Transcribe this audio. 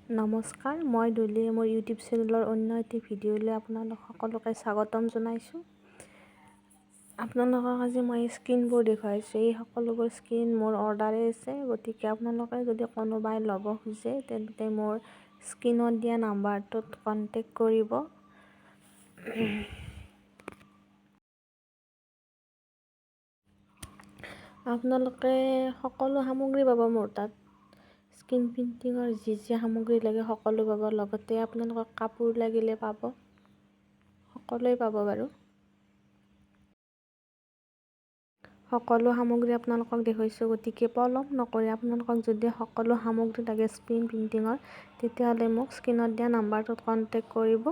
নমস্কাৰ, মই দুলিয়ে মোৰ ইউটিউব চেনেলৰ অন্য এটি ভিডিঅ'লৈ আপোনালোক সকলোকে স্বাগতম জনাইছোঁ। আপোনালোকক আজি মই স্ক্ৰীনবোৰ দেখুৱাইছোঁ। এই সকলোবোৰ স্ক্ৰীন মোৰ অৰ্ডাৰে আছে, গতিকে আপোনালোকে যদি কোনোবাই ল'ব খোজে তেন্তে মোৰ স্ক্ৰীনত দিয়া নাম্বাৰটোত কণ্টেক্ট কৰিব। আপোনালোকে সকলো সামগ্ৰী পাব মোৰ তাত। স্ক্ৰীন প্ৰিণ্টিঙৰ যি সামগ্ৰী লাগে সকলো পাব, লগতে আপোনালোকক কাপোৰ লাগিলে পাব, সকলোৱে পাব বাৰু। সকলো সামগ্ৰী আপোনালোকক দেখুৱাইছোঁ, গতিকে পলম নকৰি আপোনালোকক যদি সকলো সামগ্ৰী লাগে স্ক্ৰীন প্ৰিণ্টিঙৰ, তেতিয়াহ'লে মোক স্ক্ৰীনত দিয়া নাম্বাৰটোত কণ্টেক্ট কৰিব।